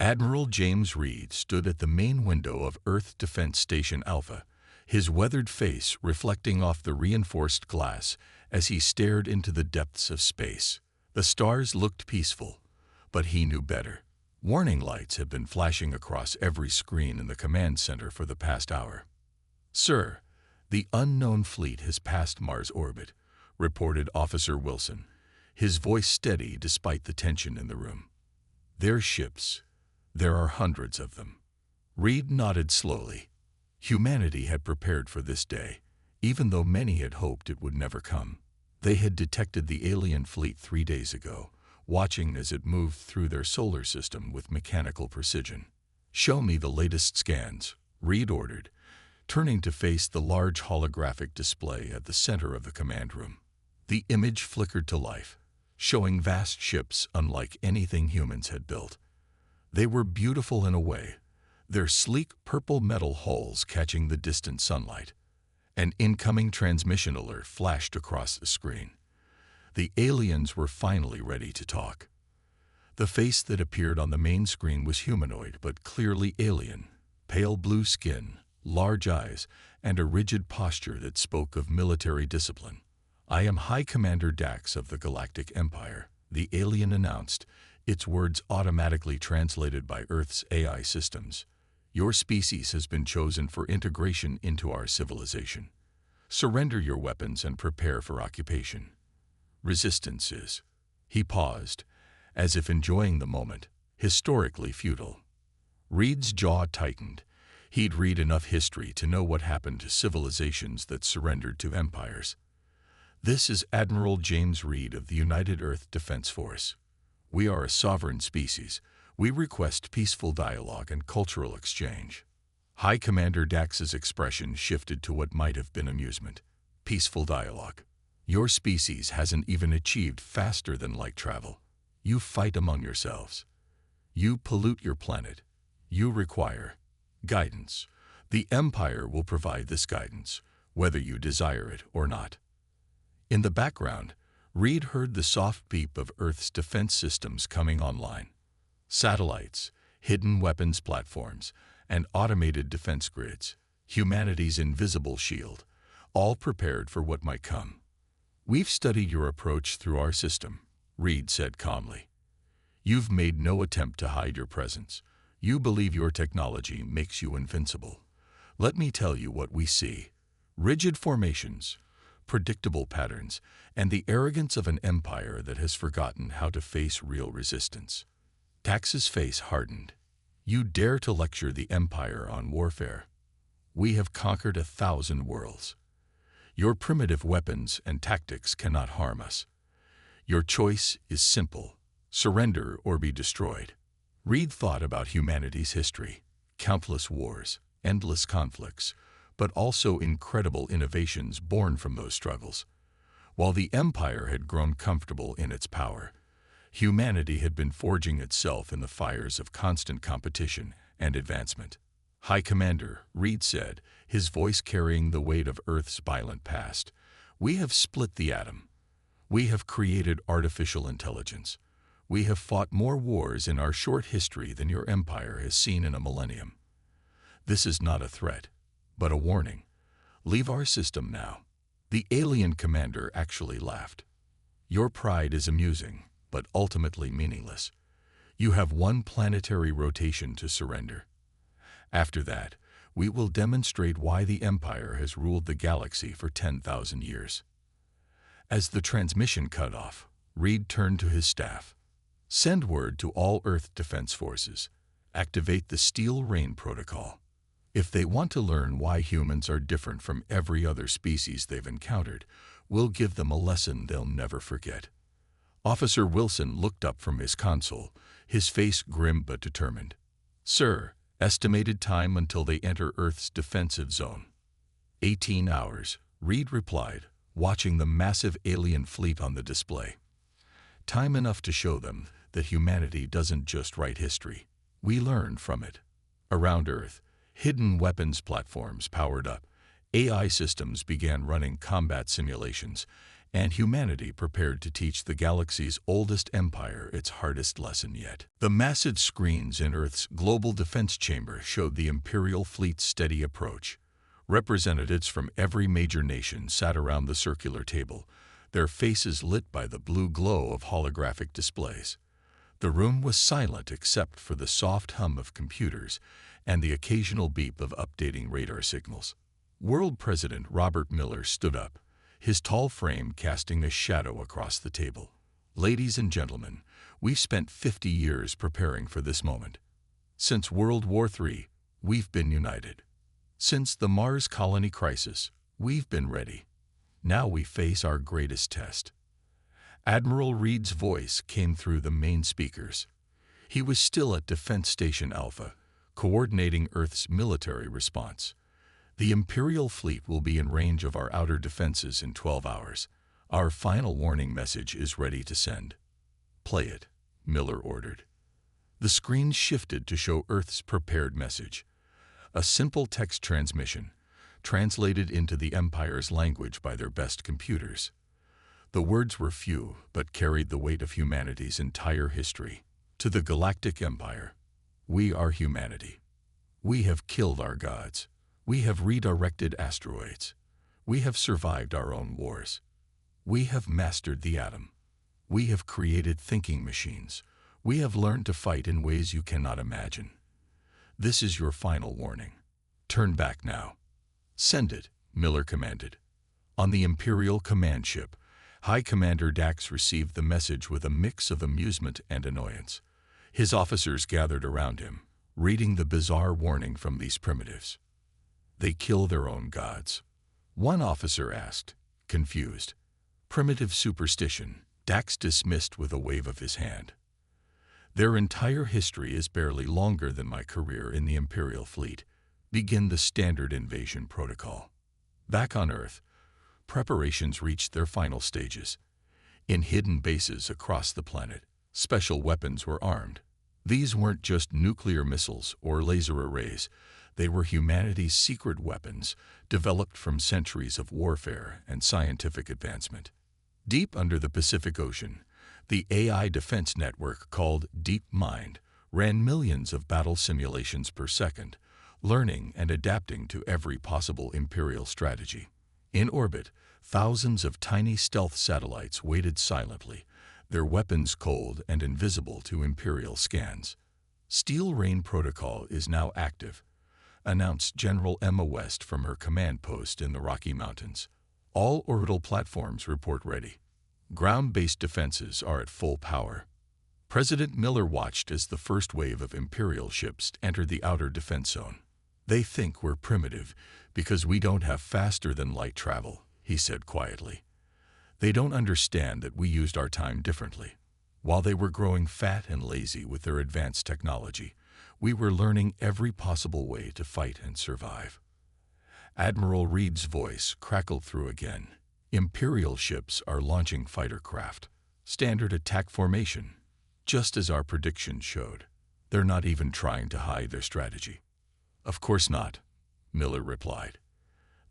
Admiral James Reed stood at the main window of Earth Defense Station Alpha, his weathered face reflecting off the reinforced glass as he stared into the depths of space. The stars looked peaceful, but he knew better. Warning lights had been flashing across every screen in the command center for the past hour. "Sir, the unknown fleet has passed Mars orbit," reported Officer Wilson, his voice steady despite the tension in the room. "Their ships. There are hundreds of them." Reed nodded slowly. Humanity had prepared for this day, even though many had hoped it would never come. They had detected the alien fleet 3 days ago, watching as it moved through their solar system with mechanical precision. "Show me the latest scans," Reed ordered, turning to face the large holographic display at the center of the command room. The image flickered to life, showing vast ships unlike anything humans had built. They were beautiful in a way, their sleek purple metal hulls catching the distant sunlight. An incoming transmission alert flashed across the screen. The aliens were finally ready to talk. The face that appeared on the main screen was humanoid but clearly alien, pale blue skin, large eyes, and a rigid posture that spoke of military discipline. "I am High Commander Dax of the Galactic Empire," the alien announced, its words automatically translated by Earth's AI systems. "Your species has been chosen for integration into our civilization. Surrender your weapons and prepare for occupation. Resistance is—" He paused, as if enjoying the moment, "historically futile." Reed's jaw tightened. He'd read enough history to know what happened to civilizations that surrendered to empires. "This is Admiral James Reed of the United Earth Defense Force. We are a sovereign species. We request peaceful dialogue and cultural exchange." High Commander Dax's expression shifted to what might have been amusement. "Peaceful dialogue. Your species hasn't even achieved faster than light travel. You fight among yourselves. You pollute your planet. You require guidance. The Empire will provide this guidance, whether you desire it or not." In the background, Reed heard the soft beep of Earth's defense systems coming online. Satellites, hidden weapons platforms, and automated defense grids, humanity's invisible shield, all prepared for what might come. "We've studied your approach through our system," Reed said calmly. "You've made no attempt to hide your presence. You believe your technology makes you invincible. Let me tell you what we see. Rigid formations, predictable patterns, and the arrogance of an empire that has forgotten how to face real resistance." Dax's face hardened. "You dare to lecture the Empire on warfare? We have conquered 1,000 worlds. Your primitive weapons and tactics cannot harm us. Your choice is simple: surrender or be destroyed." Reed thought about humanity's history, countless wars, endless conflicts, but also incredible innovations born from those struggles. While the Empire had grown comfortable in its power, humanity had been forging itself in the fires of constant competition and advancement. "High Commander," Reed said, his voice carrying the weight of Earth's violent past, "we have split the atom. We have created artificial intelligence. We have fought more wars in our short history than your empire has seen in a millennium. This is not a threat, but a warning. Leave our system now." The alien commander actually laughed. "Your pride is amusing, but ultimately meaningless. You have one planetary rotation to surrender. After that, we will demonstrate why the Empire has ruled the galaxy for 10,000 years." As the transmission cut off, Reed turned to his staff. "Send word to all Earth Defense Forces. Activate the Steel Rain Protocol. If they want to learn why humans are different from every other species they've encountered, we'll give them a lesson they'll never forget." Officer Wilson looked up from his console, his face grim but determined. "Sir, estimated time until they enter Earth's defensive zone." 18 hours, Reed replied, watching the massive alien fleet on the display. "Time enough to show them that humanity doesn't just write history. We learn from it." Around Earth, hidden weapons platforms powered up. AI systems began running combat simulations, and humanity prepared to teach the galaxy's oldest empire its hardest lesson yet. The massive screens in Earth's global defense chamber showed the Imperial fleet's steady approach. Representatives from every major nation sat around the circular table, their faces lit by the blue glow of holographic displays. The room was silent except for the soft hum of computers and the occasional beep of updating radar signals. World President Robert Miller stood up, his tall frame casting a shadow across the table. "Ladies and gentlemen, we've spent 50 years preparing for this moment. Since World War III, we've been united. Since the Mars colony crisis, we've been ready. Now we face our greatest test." Admiral Reed's voice came through the main speakers. He was still at Defense Station Alpha, coordinating Earth's military response. "The Imperial fleet will be in range of our outer defenses in 12 hours. Our final warning message is ready to send." "Play it," Miller ordered. The screen shifted to show Earth's prepared message. A simple text transmission, translated into the Empire's language by their best computers. The words were few, but carried the weight of humanity's entire history. "To the Galactic Empire, we are humanity. We have killed our gods. We have redirected asteroids. We have survived our own wars. We have mastered the atom. We have created thinking machines. We have learned to fight in ways you cannot imagine. This is your final warning. Turn back now." "Send it," Miller commanded. On the Imperial command ship, High Commander Dax received the message with a mix of amusement and annoyance. His officers gathered around him, reading the bizarre warning from these primitives. "They kill their own gods." One officer asked, confused. "Primitive superstition," Dax dismissed with a wave of his hand. "Their entire history is barely longer than my career in the Imperial fleet. Begin the standard invasion protocol." Back on Earth, preparations reached their final stages. In hidden bases across the planet, special weapons were armed. These weren't just nuclear missiles or laser arrays. They were humanity's secret weapons, developed from centuries of warfare and scientific advancement. Deep under the Pacific Ocean, the AI defense network called DeepMind ran millions of battle simulations per second, learning and adapting to every possible Imperial strategy. In orbit, thousands of tiny stealth satellites waited silently, their weapons cold and invisible to Imperial scans. "Steel Rain Protocol is now active," announced General Emma West from her command post in the Rocky Mountains. "All orbital platforms report ready. Ground-based defenses are at full power." President Miller watched as the first wave of Imperial ships entered the outer defense zone. "They think we're primitive because we don't have faster-than-light travel," he said quietly. "They don't understand that we used our time differently. While they were growing fat and lazy with their advanced technology, we were learning every possible way to fight and survive." Admiral Reed's voice crackled through again. "Imperial ships are launching fighter craft. Standard attack formation, just as our predictions showed. They're not even trying to hide their strategy." "Of course not," Miller replied.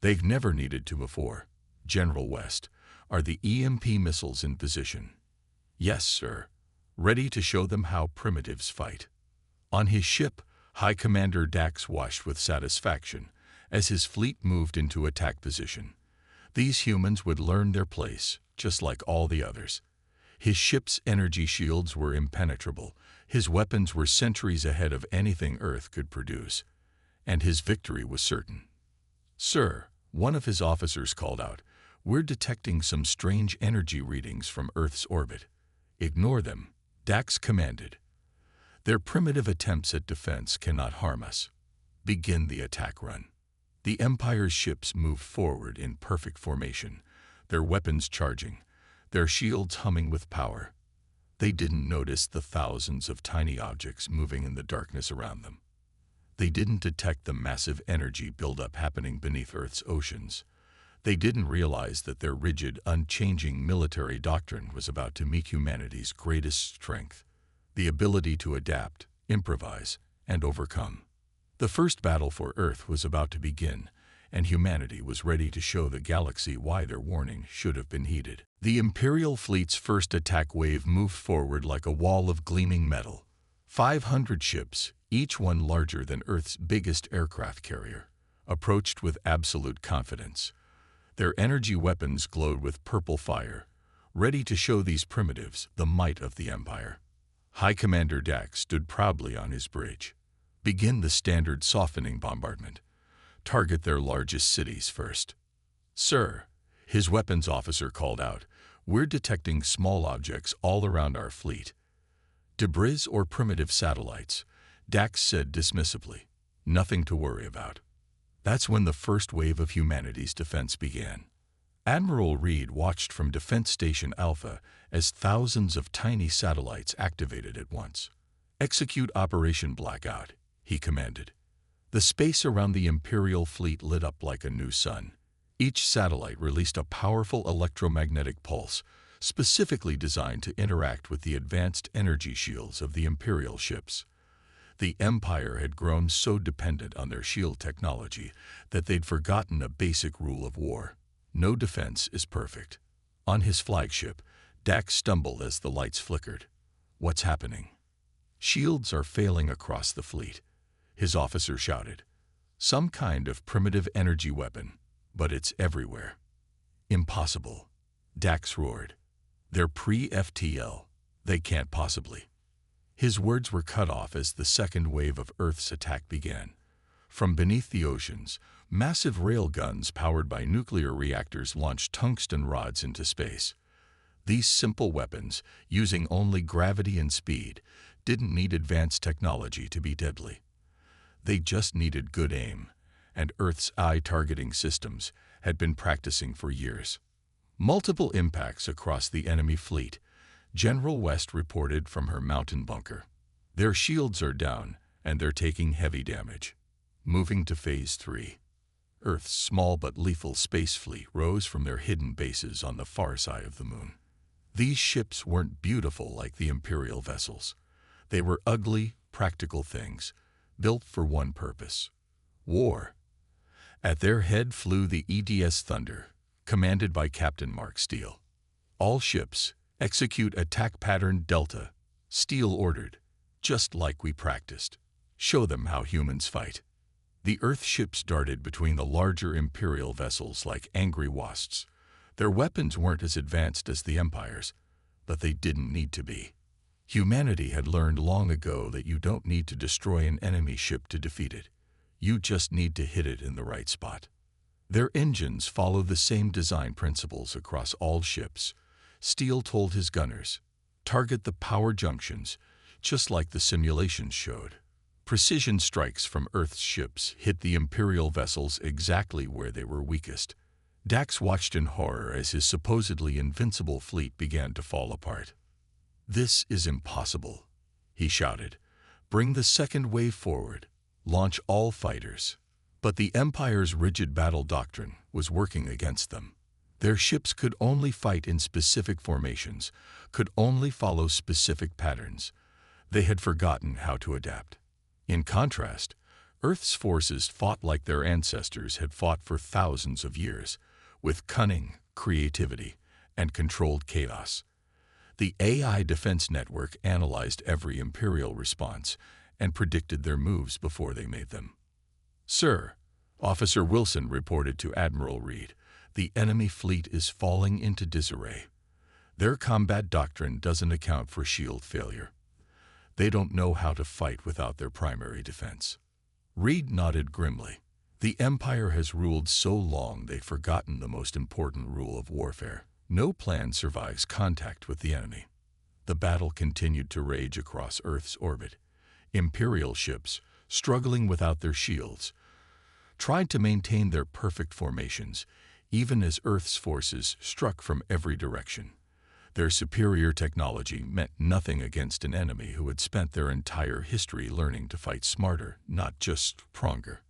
"They've never needed to before. General West, are the EMP missiles in position?" "Yes, sir. Ready to show them how primitives fight." On his ship, High Commander Dax watched with satisfaction as his fleet moved into attack position. These humans would learn their place, just like all the others. His ship's energy shields were impenetrable, his weapons were centuries ahead of anything Earth could produce, and his victory was certain. "Sir," one of his officers called out, "we're detecting some strange energy readings from Earth's orbit." "Ignore them," Dax commanded. "Their primitive attempts at defense cannot harm us. Begin the attack run." The Empire's ships moved forward in perfect formation, their weapons charging, their shields humming with power. They didn't notice the thousands of tiny objects moving in the darkness around them. They didn't detect the massive energy buildup happening beneath Earth's oceans. They didn't realize that their rigid, unchanging military doctrine was about to meet humanity's greatest strength, the ability to adapt, improvise, and overcome. The first battle for Earth was about to begin, and humanity was ready to show the galaxy why their warning should have been heeded. The Imperial fleet's first attack wave moved forward like a wall of gleaming metal. 500 ships, each one larger than Earth's biggest aircraft carrier, approached with absolute confidence. Their energy weapons glowed with purple fire, ready to show these primitives the might of the Empire. High Commander Dax stood proudly on his bridge. Begin the standard softening bombardment. Target their largest cities first. Sir, his weapons officer called out, we're detecting small objects all around our fleet. Debris or primitive satellites, Dax said dismissively. Nothing to worry about. That's when the first wave of humanity's defense began. Admiral Reed watched from Defense Station Alpha as thousands of tiny satellites activated at once. Execute Operation Blackout, he commanded. The space around the Imperial fleet lit up like a new sun. Each satellite released a powerful electromagnetic pulse, specifically designed to interact with the advanced energy shields of the Imperial ships. The Empire had grown so dependent on their shield technology that they'd forgotten a basic rule of war. No defense is perfect. On his flagship, Dax stumbled as the lights flickered. What's happening? Shields are failing across the fleet, his officer shouted. Some kind of primitive energy weapon, but it's everywhere. Impossible, Dax roared. They're pre-FTL. They can't possibly. His words were cut off as the second wave of Earth's attack began. From beneath the oceans, massive rail guns powered by nuclear reactors launched tungsten rods into space. These simple weapons, using only gravity and speed, didn't need advanced technology to be deadly. They just needed good aim, and Earth's eye-targeting systems had been practicing for years. Multiple impacts across the enemy fleet, General West reported from her mountain bunker. Their shields are down, and they're taking heavy damage. Moving to Phase 3. Earth's small but lethal space fleet rose from their hidden bases on the far side of the moon. These ships weren't beautiful like the Imperial vessels. They were ugly, practical things, built for one purpose: war. At their head flew the EDS Thunder, commanded by Captain Mark Steele. All ships, execute attack pattern Delta, Steele ordered, just like we practiced. Show them how humans fight. The Earth ships darted between the larger Imperial vessels like angry wasps. Their weapons weren't as advanced as the Empire's, but they didn't need to be. Humanity had learned long ago that you don't need to destroy an enemy ship to defeat it. You just need to hit it in the right spot. Their engines follow the same design principles across all ships. Steele told his gunners, target the power junctions, just like the simulations showed. Precision strikes from Earth's ships hit the Imperial vessels exactly where they were weakest. Dax watched in horror as his supposedly invincible fleet began to fall apart. This is impossible, he shouted. Bring the second wave forward. Launch all fighters. But the Empire's rigid battle doctrine was working against them. Their ships could only fight in specific formations, could only follow specific patterns. They had forgotten how to adapt. In contrast, Earth's forces fought like their ancestors had fought for thousands of years, with cunning, creativity, and controlled chaos. The AI defense network analyzed every Imperial response and predicted their moves before they made them. Sir, Officer Wilson reported to Admiral Reed, the enemy fleet is falling into disarray. Their combat doctrine doesn't account for shield failure. They don't know how to fight without their primary defense. Reed nodded grimly. The Empire has ruled so long they've forgotten the most important rule of warfare. No plan survives contact with the enemy. The battle continued to rage across Earth's orbit. Imperial ships, struggling without their shields, tried to maintain their perfect formations, even as Earth's forces struck from every direction. Their superior technology meant nothing against an enemy who had spent their entire history learning to fight smarter, not just stronger.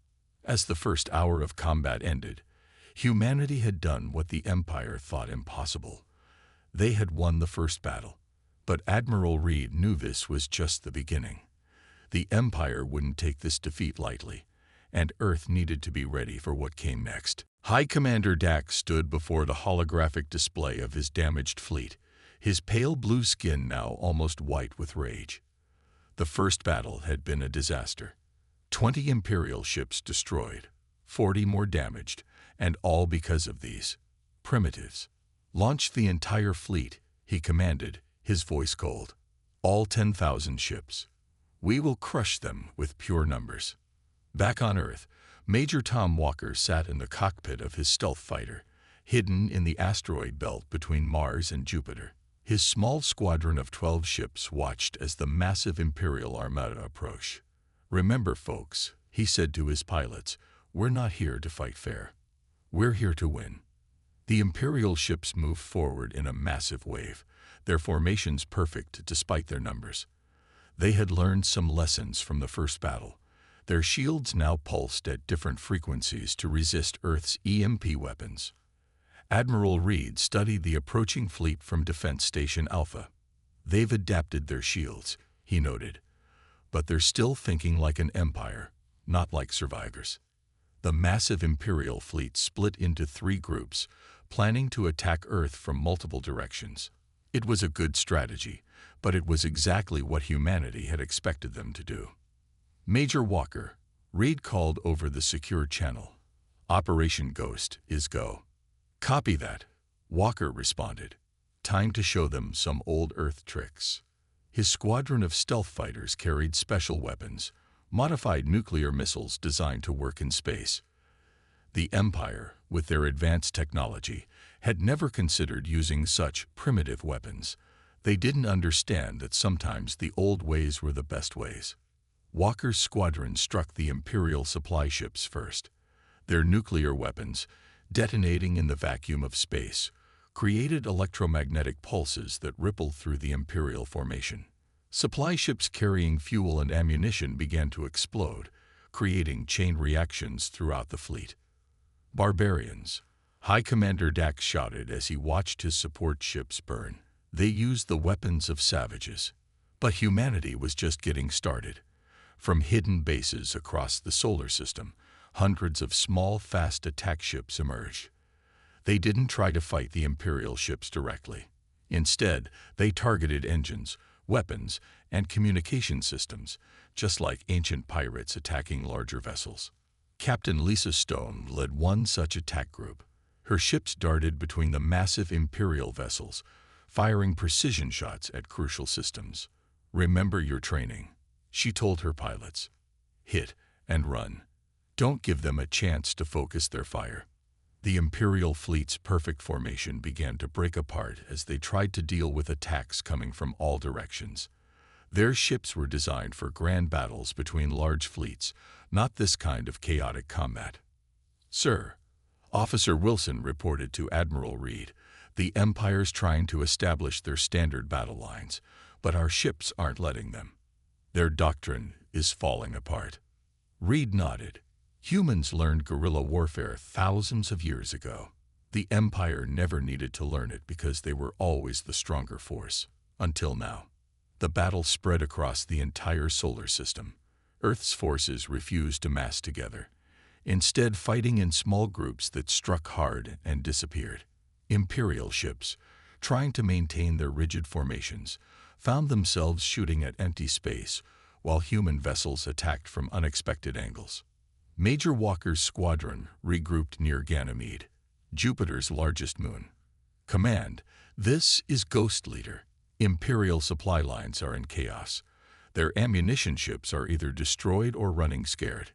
As the first hour of combat ended, humanity had done what the Empire thought impossible. They had won the first battle, but Admiral Reed knew this was just the beginning. The Empire wouldn't take this defeat lightly, and Earth needed to be ready for what came next. High Commander Dax stood before the holographic display of his damaged fleet, his pale blue skin now almost white with rage. The first battle had been a disaster. 20 Imperial ships destroyed, 40 more damaged, and all because of these primitives. Launch the entire fleet, he commanded, his voice cold. All 10,000 ships. We will crush them with pure numbers. Back on Earth, Major Tom Walker sat in the cockpit of his stealth fighter, hidden in the asteroid belt between Mars and Jupiter. His small squadron of 12 ships watched as the massive Imperial Armada approached. "Remember, folks," he said to his pilots, "we're not here to fight fair. We're here to win." The Imperial ships moved forward in a massive wave, their formations perfect despite their numbers. They had learned some lessons from the first battle. Their shields now pulsed at different frequencies to resist Earth's EMP weapons. Admiral Reed studied the approaching fleet from Defense Station Alpha. "They've adapted their shields," he noted, "but they're still thinking like an empire, not like survivors." The massive Imperial fleet split into 3 groups, planning to attack Earth from multiple directions. It was a good strategy, but it was exactly what humanity had expected them to do. "Major Walker," Reed called over the secure channel. "Operation Ghost is go." "Copy that," Walker responded. "Time to show them some old Earth tricks." His squadron of stealth fighters carried special weapons, modified nuclear missiles designed to work in space. The Empire, with their advanced technology, had never considered using such primitive weapons. They didn't understand that sometimes the old ways were the best ways. Walker's squadron struck the Imperial supply ships first. Their nuclear weapons, detonating in the vacuum of space, created electromagnetic pulses that rippled through the Imperial formation. Supply ships carrying fuel and ammunition began to explode, creating chain reactions throughout the fleet. "Barbarians," High Commander Dax shouted as he watched his support ships burn. They used the weapons of savages. But humanity was just getting started. From hidden bases across the solar system, hundreds of small, fast attack ships emerged. They didn't try to fight the Imperial ships directly. Instead, they targeted engines, weapons, and communication systems, just like ancient pirates attacking larger vessels. Captain Lisa Stone led one such attack group. Her ships darted between the massive Imperial vessels, firing precision shots at crucial systems. "Remember your training," she told her pilots. "Hit and run. Don't give them a chance to focus their fire." The Imperial fleet's perfect formation began to break apart as they tried to deal with attacks coming from all directions. Their ships were designed for grand battles between large fleets, not this kind of chaotic combat. "Sir," Officer Wilson reported to Admiral Reed, "the Empire's trying to establish their standard battle lines, but our ships aren't letting them. Their doctrine is falling apart." Reed nodded. "Humans learned guerrilla warfare thousands of years ago. The Empire never needed to learn it because they were always the stronger force. Until now." The battle spread across the entire solar system. Earth's forces refused to mass together, instead fighting in small groups that struck hard and disappeared. Imperial ships, trying to maintain their rigid formations, found themselves shooting at empty space, while human vessels attacked from unexpected angles. Major Walker's squadron regrouped near Ganymede, Jupiter's largest moon. "Command, this is Ghost Leader. Imperial supply lines are in chaos. Their ammunition ships are either destroyed or running scared."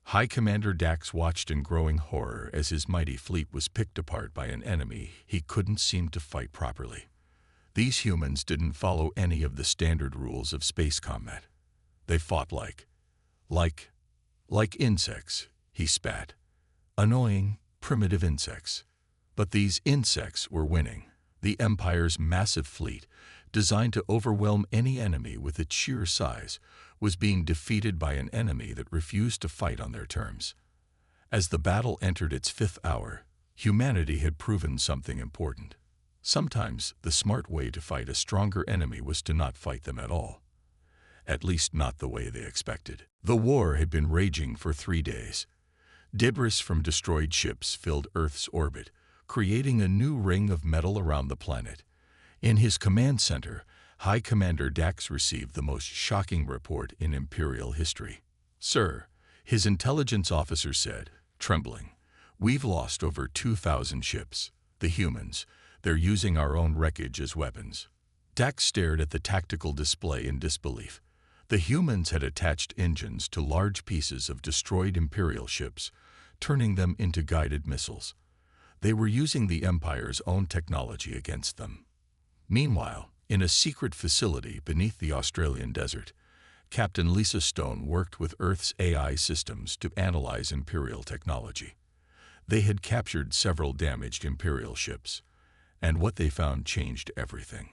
High Commander Dax watched in growing horror as his mighty fleet was picked apart by an enemy he couldn't seem to fight properly. These humans didn't follow any of the standard rules of space combat. They fought like insects, he spat. Annoying, primitive insects. But these insects were winning. The Empire's massive fleet, designed to overwhelm any enemy with its sheer size, was being defeated by an enemy that refused to fight on their terms. As the battle entered its 5th hour, humanity had proven something important. Sometimes the smart way to fight a stronger enemy was to not fight them at all. at least not the way they expected. The war had been raging for 3 days. Debris from destroyed ships filled Earth's orbit, creating a new ring of metal around the planet. In his command center, High Commander Dax received the most shocking report in Imperial history. "Sir," his intelligence officer said, trembling, "we've lost over 2,000 ships. The humans, they're using our own wreckage as weapons." Dax stared at the tactical display in disbelief. The humans had attached engines to large pieces of destroyed Imperial ships, turning them into guided missiles. They were using the Empire's own technology against them. Meanwhile, in a secret facility beneath the Australian desert, Captain Lisa Stone worked with Earth's AI systems to analyze Imperial technology. They had captured several damaged Imperial ships, and what they found changed everything.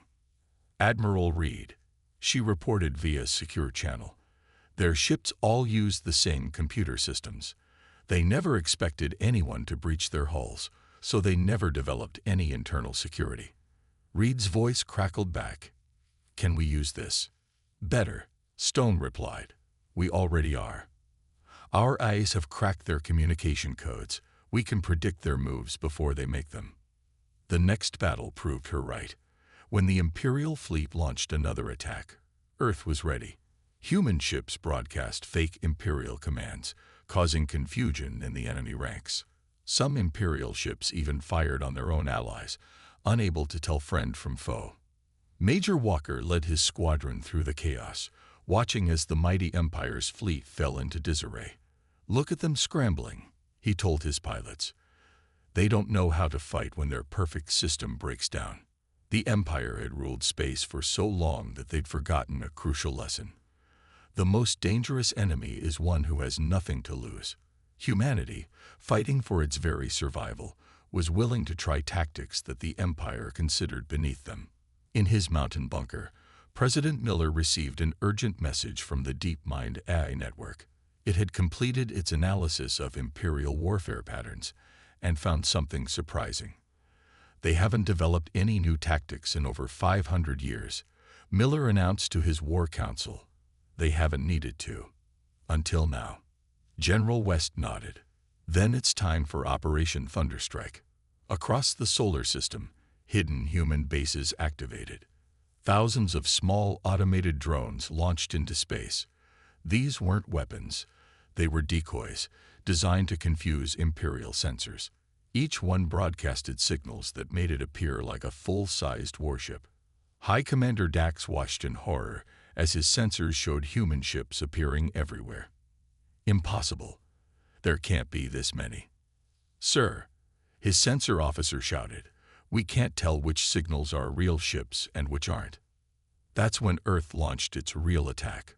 "Admiral Reed," she reported via secure channel, "their ships all used the same computer systems. They never expected anyone to breach their hulls, so they never developed any internal security." Reed's voice crackled back. "Can we use this?" "Better," Stone replied. "We already are. Our eyes have cracked their communication codes. We can predict their moves before they make them." The next battle proved her right. When the Imperial fleet launched another attack, Earth was ready. Human ships broadcast fake Imperial commands, causing confusion in the enemy ranks. Some Imperial ships even fired on their own allies, unable to tell friend from foe. Major Walker led his squadron through the chaos, watching as the mighty Empire's fleet fell into disarray. "Look at them scrambling," he told his pilots. "They don't know how to fight when their perfect system breaks down." The Empire had ruled space for so long that they'd forgotten a crucial lesson. The most dangerous enemy is one who has nothing to lose. Humanity, fighting for its very survival, was willing to try tactics that the Empire considered beneath them. In his mountain bunker, President Miller received an urgent message from the DeepMind AI network. It had completed its analysis of Imperial warfare patterns and found something surprising. "They haven't developed any new tactics in over 500 years, Miller announced to his War Council. "They haven't needed to. Until now." General West nodded. "Then it's time for Operation Thunderstrike." Across the solar system, hidden human bases activated. Thousands of small automated drones launched into space. These weren't weapons. They were decoys, designed to confuse Imperial sensors. Each one broadcasted signals that made it appear like a full-sized warship. High Commander Dax watched in horror as his sensors showed human ships appearing everywhere. "Impossible. There can't be this many." "Sir," his sensor officer shouted, "we can't tell which signals are real ships and which aren't." That's when Earth launched its real attack.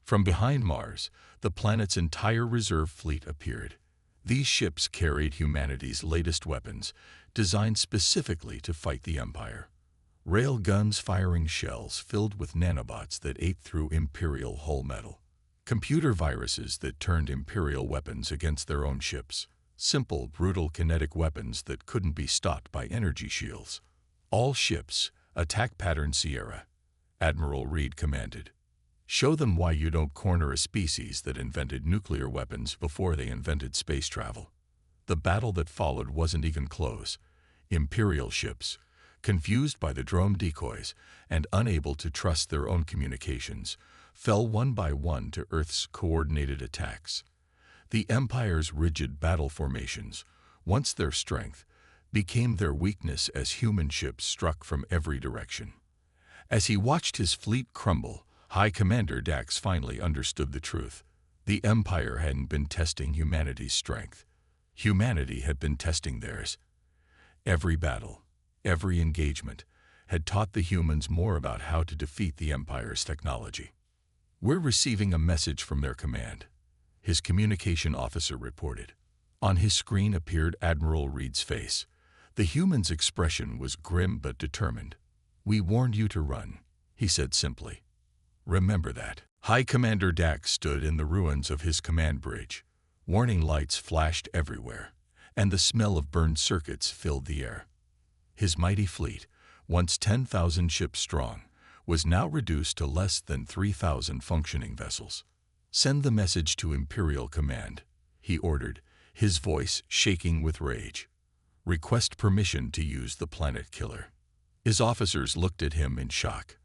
From behind Mars, the planet's entire reserve fleet appeared. These ships carried humanity's latest weapons, designed specifically to fight the Empire. Rail guns firing shells filled with nanobots that ate through Imperial hull metal. Computer viruses that turned Imperial weapons against their own ships. Simple, brutal kinetic weapons that couldn't be stopped by energy shields. "All ships, attack pattern Sierra," Admiral Reed commanded. "Show them why you don't corner a species that invented nuclear weapons before they invented space travel." The battle that followed wasn't even close. Imperial ships, confused by the drone decoys and unable to trust their own communications, fell one by one to Earth's coordinated attacks. The Empire's rigid battle formations, once their strength, became their weakness as human ships struck from every direction. As he watched his fleet crumble, High Commander Dax finally understood the truth. The Empire hadn't been testing humanity's strength. Humanity had been testing theirs. Every battle, every engagement, had taught the humans more about how to defeat the Empire's technology. "We're receiving a message from their command," his communication officer reported. On his screen appeared Admiral Reed's face. The human's expression was grim but determined. "We warned you to run," he said simply. "Remember that." High Commander Dax stood in the ruins of his command bridge. Warning lights flashed everywhere, and the smell of burned circuits filled the air. His mighty fleet, once 10,000 ships strong, was now reduced to less than 3,000 functioning vessels. "Send the message to Imperial Command," he ordered, his voice shaking with rage. "Request permission to use the Planet Killer." His officers looked at him in shock.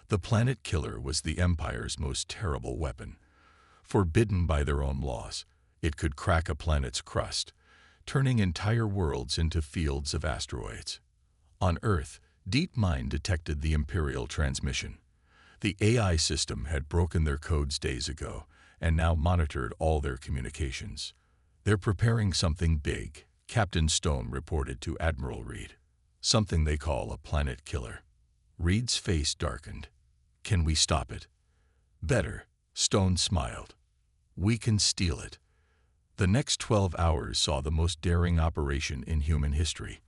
The Planet Killer was the Empire's most terrible weapon. Forbidden by their own laws, it could crack a planet's crust, turning entire worlds into fields of asteroids. On Earth, DeepMind detected the Imperial transmission. The AI system had broken their codes days ago and now monitored all their communications. "They're preparing something big," Captain Stone reported to Admiral Reed. "Something they call a Planet Killer." Reed's face darkened. "Can we stop it?" "Better," Stone smiled. "We can steal it." The next 12 hours saw the most daring operation in human history.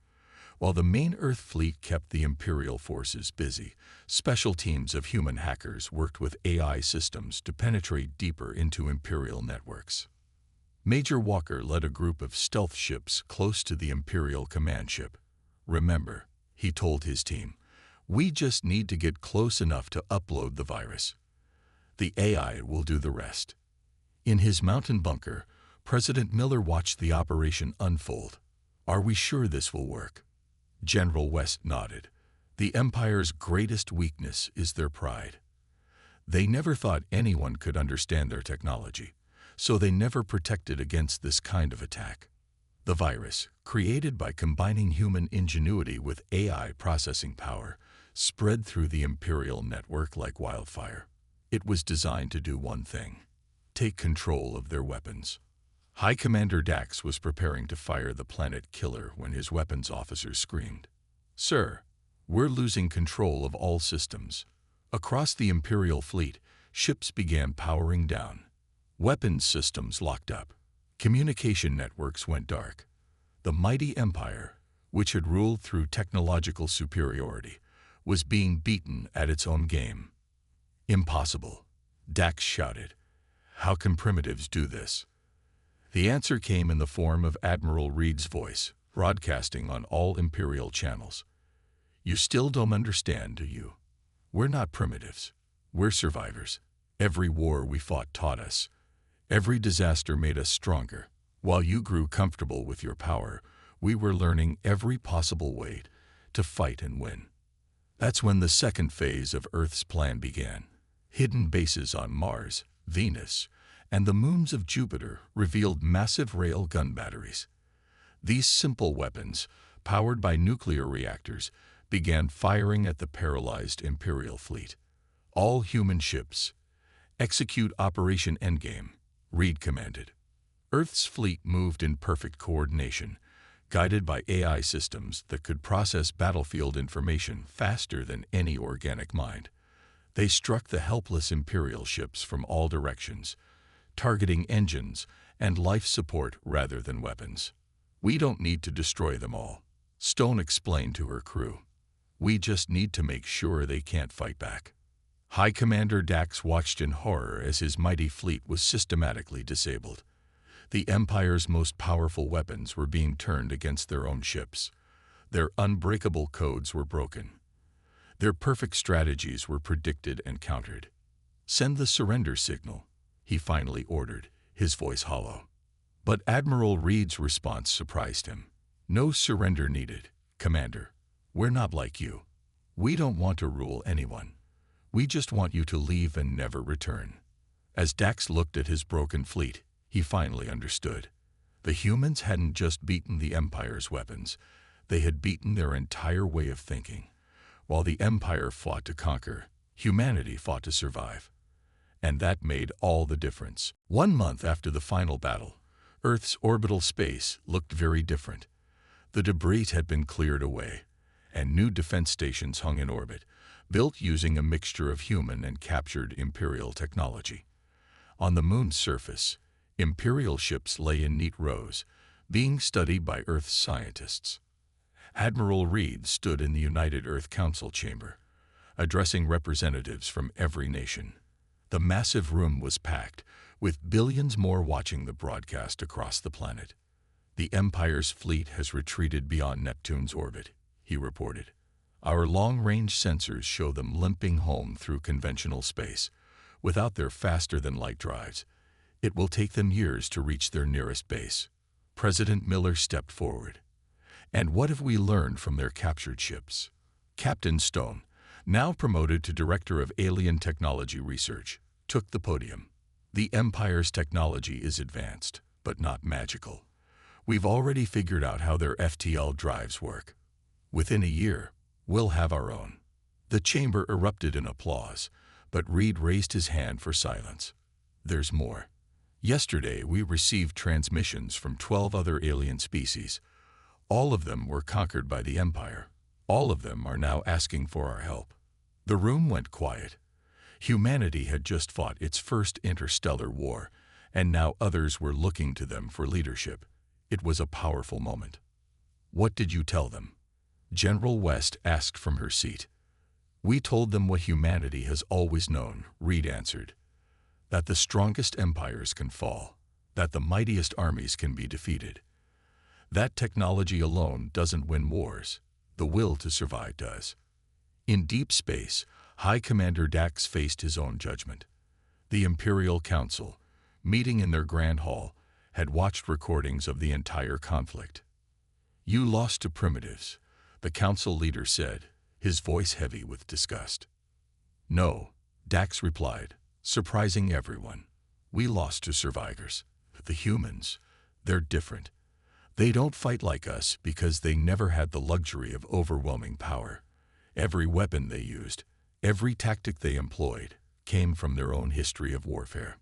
While the main Earth fleet kept the Imperial forces busy, special teams of human hackers worked with AI systems to penetrate deeper into Imperial networks. Major Walker led a group of stealth ships close to the Imperial command ship. "Remember," he told his team, "we just need to get close enough to upload the virus. The AI will do the rest." In his mountain bunker, President Miller watched the operation unfold. "Are we sure this will work?" General West nodded. "The Empire's greatest weakness is their pride. They never thought anyone could understand their technology, so they never protected against this kind of attack." The virus, created by combining human ingenuity with AI processing power, spread through the Imperial network like wildfire. It was designed to do one thing: take control of their weapons. High Commander Dax was preparing to fire the Planet Killer when his weapons officer screamed, "Sir, we're losing control of all systems." Across the Imperial fleet, ships began powering down. Weapons systems locked up. Communication networks went dark. The mighty Empire, which had ruled through technological superiority, was being beaten at its own game. "Impossible," Dax shouted. "How can primitives do this?" The answer came in the form of Admiral Reed's voice, broadcasting on all Imperial channels. "You still don't understand, do you? We're not primitives. We're survivors. Every war we fought taught us. Every disaster made us stronger. While you grew comfortable with your power, we were learning every possible way to fight and win." That's when the second phase of Earth's plan began. Hidden bases on Mars, Venus, and the moons of Jupiter revealed massive rail gun batteries. These simple weapons, powered by nuclear reactors, began firing at the paralyzed Imperial fleet. "All human ships, execute Operation Endgame," Reed commanded. Earth's fleet moved in perfect coordination, guided by AI systems that could process battlefield information faster than any organic mind. They struck the helpless Imperial ships from all directions, targeting engines and life support rather than weapons. "We don't need to destroy them all," Stone explained to her crew. "We just need to make sure they can't fight back." High Commander Dax watched in horror as his mighty fleet was systematically disabled. The Empire's most powerful weapons were being turned against their own ships. Their unbreakable codes were broken. Their perfect strategies were predicted and countered. "Send the surrender signal," he finally ordered, his voice hollow. But Admiral Reed's response surprised him. "No surrender needed, Commander. We're not like you. We don't want to rule anyone. We just want you to leave and never return." As Dax looked at his broken fleet, he finally understood. The humans hadn't just beaten the Empire's weapons, they had beaten their entire way of thinking. While the Empire fought to conquer, humanity fought to survive. And that made all the difference. 1 month after the final battle, Earth's orbital space looked very different. The debris had been cleared away, and new defense stations hung in orbit, built using a mixture of human and captured Imperial technology. On the moon's surface, Imperial ships lay in neat rows, being studied by Earth's scientists. Admiral Reed stood in the United Earth Council chamber, addressing representatives from every nation. The massive room was packed, with billions more watching the broadcast across the planet. "The Empire's fleet has retreated beyond Neptune's orbit," he reported. Our long-range sensors show them limping home through conventional space. Without their faster-than-light drives, it will take them years to reach their nearest base. President Miller stepped forward. And what have we learned from their captured ships? Captain Stone, now promoted to Director of Alien Technology Research, took the podium. The Empire's technology is advanced, but not magical. We've already figured out how their FTL drives work. Within a year, we'll have our own. The chamber erupted in applause, but Reed raised his hand for silence. There's more. Yesterday, we received transmissions from 12 other alien species. All of them were conquered by the Empire. All of them are now asking for our help. The room went quiet. Humanity had just fought its first interstellar war, and now others were looking to them for leadership. It was a powerful moment. What did you tell them? General West asked from her seat. We told them what humanity has always known, Reed answered. That the strongest empires can fall, that the mightiest armies can be defeated. That technology alone doesn't win wars. The will to survive does. In deep space, High Commander Dax faced his own judgment. The Imperial Council, meeting in their Grand Hall, had watched recordings of the entire conflict. You lost to primitives, the council leader said, his voice heavy with disgust. No, Dax replied, surprising everyone. We lost to survivors. The humans, they're different. They don't fight like us because they never had the luxury of overwhelming power. Every weapon they used, every tactic they employed, came from their own history of warfare.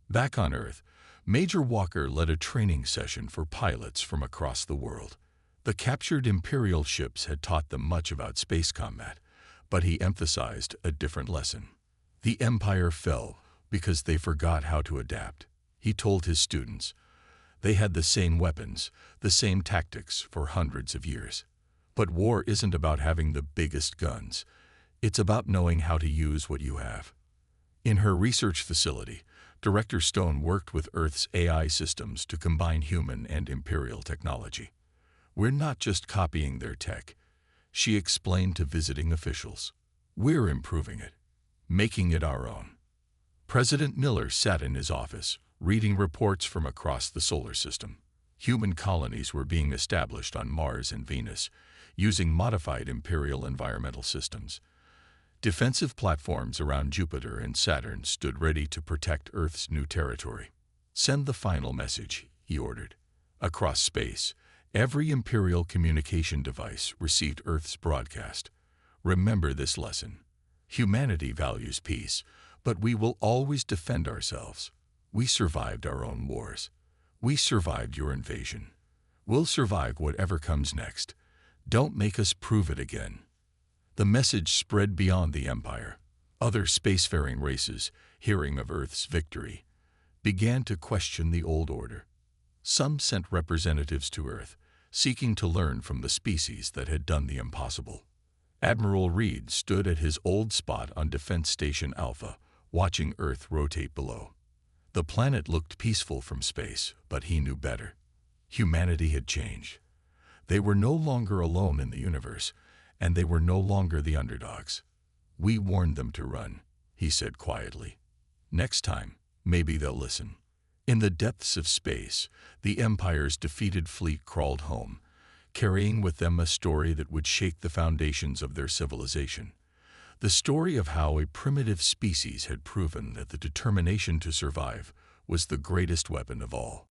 Back on Earth, Major Walker led a training session for pilots from across the world. The captured Imperial ships had taught them much about space combat, but he emphasized a different lesson. The Empire fell because they forgot how to adapt. He told his students, they had the same weapons, the same tactics for hundreds of years. But war isn't about having the biggest guns. It's about knowing how to use what you have. In her research facility, Director Stone worked with Earth's AI systems to combine human and Imperial technology. We're not just copying their tech, she explained to visiting officials. We're improving it, making it our own. President Miller sat in his office, reading reports from across the solar system. Human colonies were being established on Mars and Venus, using modified Imperial environmental systems. Defensive platforms around Jupiter and Saturn stood ready to protect Earth's new territory. Send the final message, he ordered. Across space, every Imperial communication device received Earth's broadcast. Remember this lesson. Humanity values peace, but we will always defend ourselves. We survived our own wars. We survived your invasion. We'll survive whatever comes next. Don't make us prove it again. The message spread beyond the Empire. Other spacefaring races, hearing of Earth's victory, began to question the old order. Some sent representatives to Earth, seeking to learn from the species that had done the impossible. Admiral Reed stood at his old spot on Defense Station Alpha, watching Earth rotate below. The planet looked peaceful from space, but he knew better. Humanity had changed. They were no longer alone in the universe, and they were no longer the underdogs. We warned them to run, he said quietly. Next time, maybe they'll listen. In the depths of space, the Empire's defeated fleet crawled home, carrying with them a story that would shake the foundations of their civilization. The story of how a primitive species had proven that the determination to survive was the greatest weapon of all.